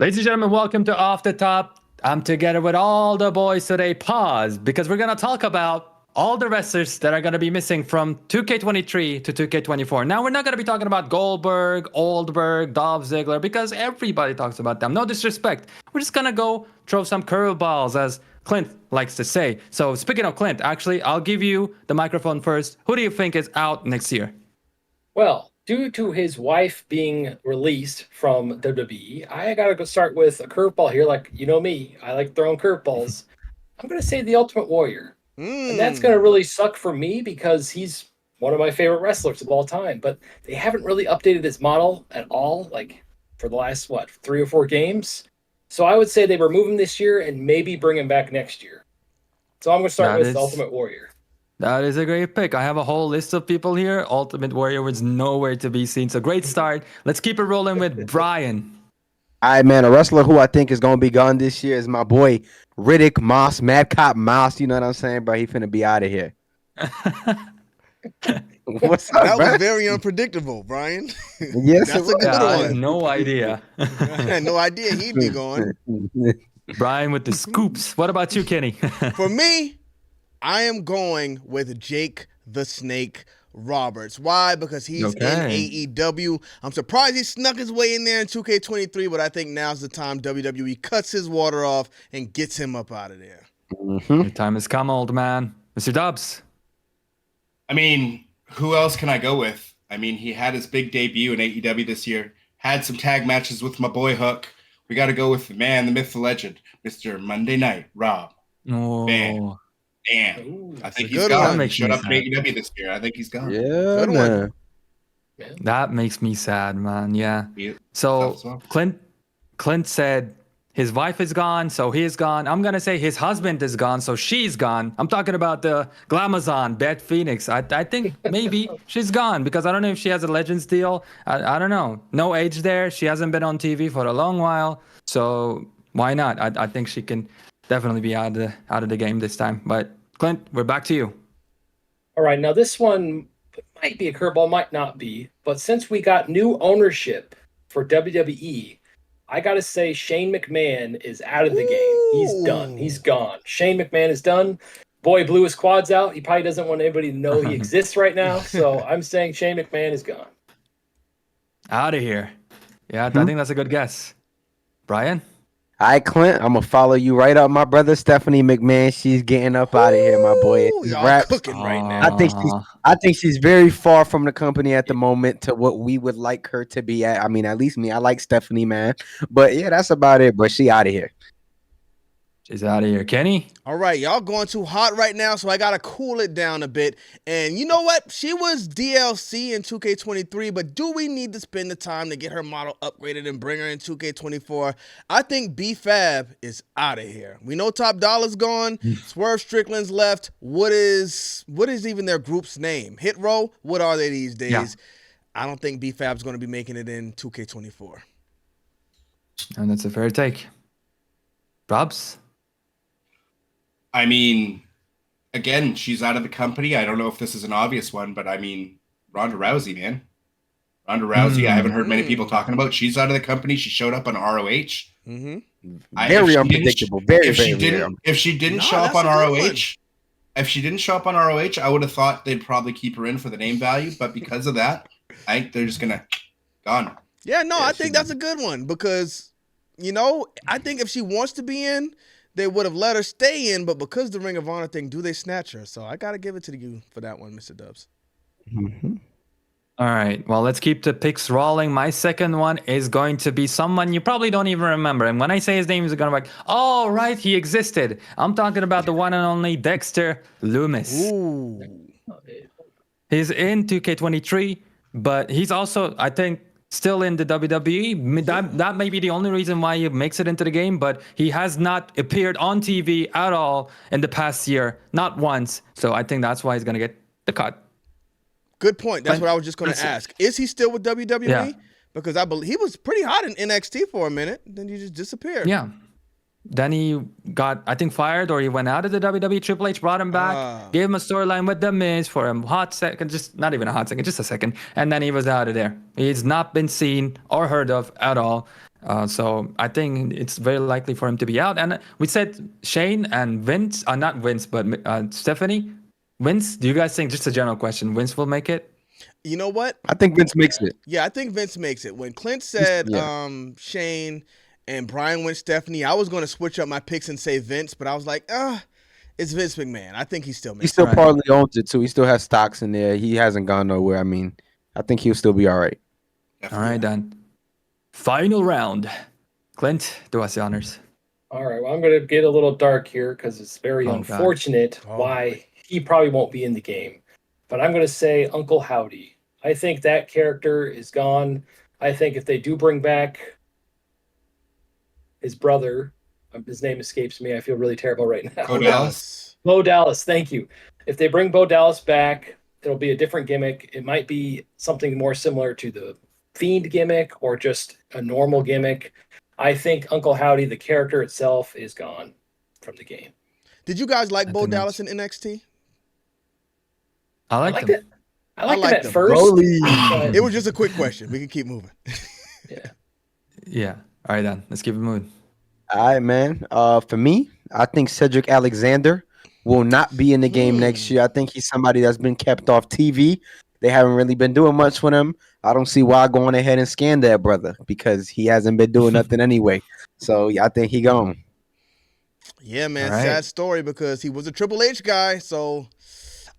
Ladies and gentlemen, welcome to Off the Top. I'm together with all the boys today. Pause, because we're going to talk about all the wrestlers that are going to be missing from 2K23 to 2K24. Now, we're not going to be talking about Goldberg, Oldberg, Dolph Ziggler, because everybody talks about them. No disrespect. We're just going to go throw some curveballs, as Clint likes to say. So, speaking of Clint, actually, I'll give you the microphone first. Who do you think is out next year? Well, due to his wife being released from WWE, I gotta go start with a curveball here. Like, you know me, I like throwing curveballs. I'm gonna say the Ultimate Warrior. And that's gonna really suck for me because he's one of my favorite wrestlers of all time. But they haven't really updated his model at all, like for the last, 3 or 4 games. So I would say they remove him this year and maybe bring him back next year. So I'm gonna start with the Ultimate Warrior. That is a great pick. I have a whole list of people here. Ultimate Warrior was nowhere to be seen. So great start. Let's keep it rolling with Bryan. All right, man. A wrestler who I think is going to be gone this year is my boy Riddick Moss, Mad Cop Moss. You know what I'm saying, bro? He finna be out of here. What's up, that bro? Was very unpredictable, Brian. Yes, that's a good one. I had no idea. I had no idea he'd be gone. Bryan with the scoops. What about you, Kenny? For me, I am going with Jake the Snake Roberts. Why? Because he's in AEW. I'm surprised he snuck his way in there in 2K23, but I think now's the time WWE cuts his water off and gets him up out of there. Your time has come, old man. Mr.Dubbs. I mean, who else can I go with? I mean, he had his big debut in AEW this year, had some tag matches with my boy Hook. We got to go with the man, the myth, the legend, Mr. Monday Night, Rob. Oh. Man. Damn. Ooh, I think he's gone. He showed up in AEW this year. I think he's gone. Yeah, good one. That makes me sad, man. Yeah. So Clint said his wife is gone, so he is gone. I'm gonna say his husband is gone, so she's gone. I'm talking about the Glamazon, Beth Phoenix. I think maybe she's gone because I don't know if she has a Legends deal. I don't know. No age there. She hasn't been on TV for a long while, so why not? I think she can definitely be out of the game this time. But Clint, we're back to you. All right, now this one might be a curveball, might not be. But since we got new ownership for WWE, I got to say Shane McMahon is out of the game. He's done. He's gone. Shane McMahon is done. Boy blew his quads out. He probably doesn't want anybody to know he exists right now. So I'm saying Shane McMahon is gone. Out of here. Yeah, I think that's a good guess. Bryan? All right, Clint, I'm going to follow you right up. My brother, Stephanie McMahon, she's getting up out of here, my boy. Y'all cooking right now. I think she's very far from the company at the moment to what we would like her to be at. I mean, at least me. I like Stephanie, man. But, yeah, that's about it. But she out of here. She's out of here. Kenny? All right, y'all going too hot right now, so I got to cool it down a bit. And you know what? She was DLC in 2K23, but do we need to spend the time to get her model upgraded and bring her in 2K24? I think B-Fab is out of here. We know Top Dollar's gone. Swerve Strickland's left. What is even their group's name? Hit Row? What are they these days? Yeah. I don't think B-Fab's going to be making it in 2K24. And that's a fair take. Robs? I mean, again, she's out of the company. I don't know if this is an obvious one, but I mean, Ronda Rousey, man. Ronda Rousey, I haven't heard many people talking about. She's out of the company. She showed up on ROH. Very unpredictable. If she didn't show up on ROH, I would have thought they'd probably keep her in for the name value. But because of that, I think they're just going to gone. Yeah, no, I think that's a good one because, you know, I think if she wants to be in, they would have let her stay in, but because the Ring of Honor thing, do they snatch her? So I got to give it to you for that one, Mr. Dubbs. All right. Well, let's keep the picks rolling. My second one is going to be someone you probably don't even remember. And when I say his name, you're going to be like, oh, right, he existed. I'm talking about the one and only Dexter Lumis. Ooh. He's in 2K23, but he's also, I think, still in the WWE. That may be the only reason why he makes it into the game, but he has not appeared on TV at all in the past year, not once. So I think that's why he's going to get the cut. Good point. That's what I was just going to ask. Is he still with WWE? Yeah. Because I believe he was pretty hot in NXT for a minute, then he just disappeared. Yeah. Then he got, I think, fired, or he went out of the WWE. Triple H brought him back, gave him a storyline with The Miz for a hot second, just not even a hot second, just a second. And then he was out of there. He's not been seen or heard of at all. So I think it's very likely for him to be out. And we said Shane and Vince, not Vince, but Stephanie. Vince, do you guys think, just a general question, Vince will make it? You know what? I think Vince makes it. Yeah, I think Vince makes it. When Clint said Shane and Bryan went Stephanie, I was going to switch up my picks and say Vince, but I was like, it's Vince McMahon. I think he still makes it. He still partly owns it too. He still has stocks in there. He hasn't gone nowhere. I mean, I think he'll still be all right. All right, then. Final round. Clint, do us the honors. All right. Well, I'm going to get a little dark here because it's very unfortunate why he probably won't be in the game. But I'm going to say Uncle Howdy. I think that character is gone. I think if they do bring back his brother, his name escapes me. I feel really terrible right now. Bo Dallas. Bo Dallas. Thank you. If they bring Bo Dallas back, it'll be a different gimmick. It might be something more similar to the Fiend gimmick or just a normal gimmick. I think Uncle Howdy, the character itself, is gone from the game. Did you guys like Bo Dallas in NXT? I liked him. I liked him at first. It was just a quick question. We can keep moving. Yeah. All right, then. Let's keep it moving. All right, man. For me, I think Cedric Alexander will not be in the game next year. I think he's somebody that's been kept off TV. They haven't really been doing much with him. I don't see why going ahead and scan that brother because he hasn't been doing nothing anyway. So yeah, I think he gone. Yeah, man. Sad story because he was a Triple H guy. So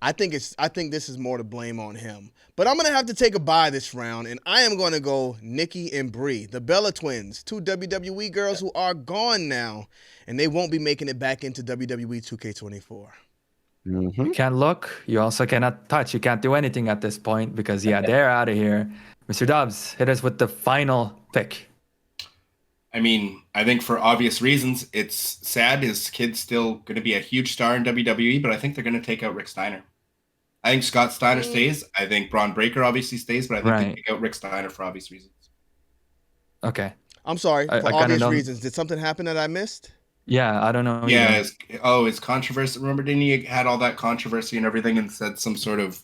I think this is more to blame on him. But I'm gonna have to take a bye this round, and I am gonna go Nikki and Brie, the Bella Twins, 2 WWE girls who are gone now, and they won't be making it back into WWE 2K24. Mm-hmm. You can't look. You also cannot touch. You can't do anything at this point because they're out of here. Mr. Dubbs, hit us with the final pick. I mean, I think for obvious reasons, it's sad. His kid's still going to be a huge star in WWE, but I think they're going to take out Rick Steiner. I think Scott Steiner stays. I think Braun Breaker obviously stays, but I think they take out Rick Steiner for obvious reasons. Okay. I'm sorry. For obvious reasons. Did something happen that I missed? Yeah, I don't know. Yeah, his controversy. Remember, didn't he had all that controversy and everything and said some sort of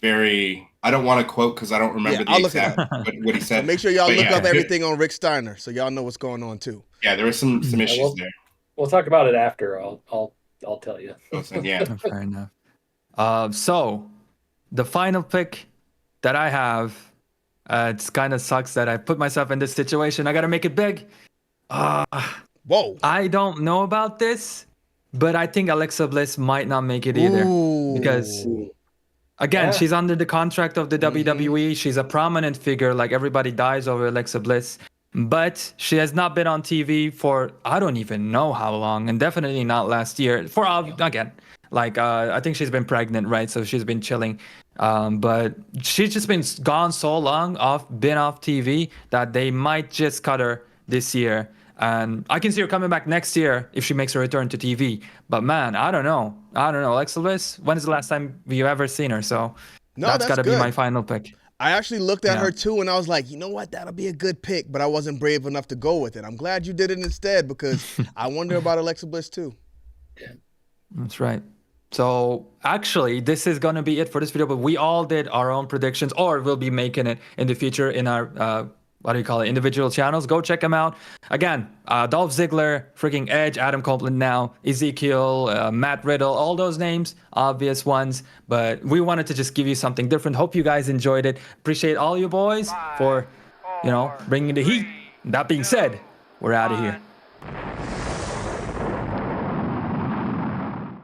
very, I don't want to quote because I don't remember the exact what he said. So make sure y'all look up everything on Rick Steiner so y'all know what's going on too. Yeah, there were some issues there. We'll talk about it after. I'll tell you. Yeah. Fair enough. So the final pick that I have, it kind of sucks that I put myself in this situation. I got to make it big. Whoa. I don't know about this, but I think Alexa Bliss might not make it either. Because, again, she's under the contract of the WWE. She's a prominent figure. Like, everybody dies over Alexa Bliss. But she has not been on TV for, I don't even know how long. And definitely not last year. Again, like, I think she's been pregnant, right? So she's been chilling. But she's just been gone so long, been off TV, that they might just cut her this year. And I can see her coming back next year if she makes her return to TV. But man, I don't know. Alexa Bliss, when is the last time we've ever seen her? So that's got to be my final pick. I actually looked at her too, and I was like, you know what? That'll be a good pick. But I wasn't brave enough to go with it. I'm glad you did it instead because I wonder about Alexa Bliss too. Yeah. That's right. So actually, this is going to be it for this video. But we all did our own predictions, or we'll be making it in the future in our individual channels. Go check them out. Again, Dolph Ziggler, freaking Edge, Adam Copeland now, Ezekiel, Matt Riddle, all those names, obvious ones. But we wanted to just give you something different. Hope you guys enjoyed it. Appreciate all you boys for, bringing the heat. That being said, we're out of here.